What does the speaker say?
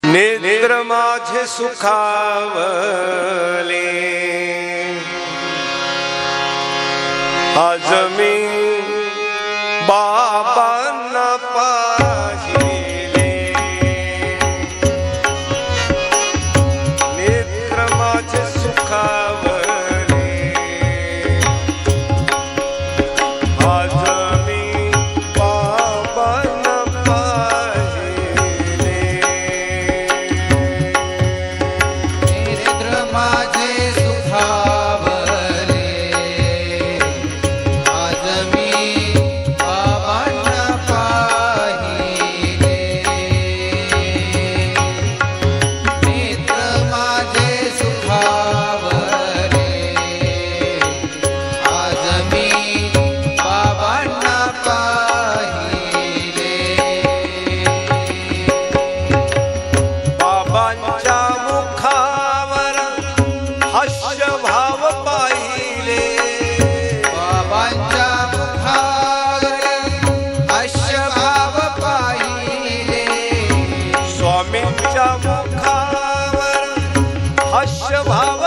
नेत्र माझे सुखावले, आज मी बाबांना पाहिले. नेत्र माझे सुखावले, आज मी बाबांना पाहिले. नेत्र माझे सुखावले, आज मी बाबांना पाहिले. नेत्र माझे सुखावले, आज मी बाबांना पाहिले. बाबांच्या मुखावर हास्य भाव पाहिले. बाबांच्या मुखावर हास्यभाव पाहिले. स्वामींच्या मुखावर हास्य भाव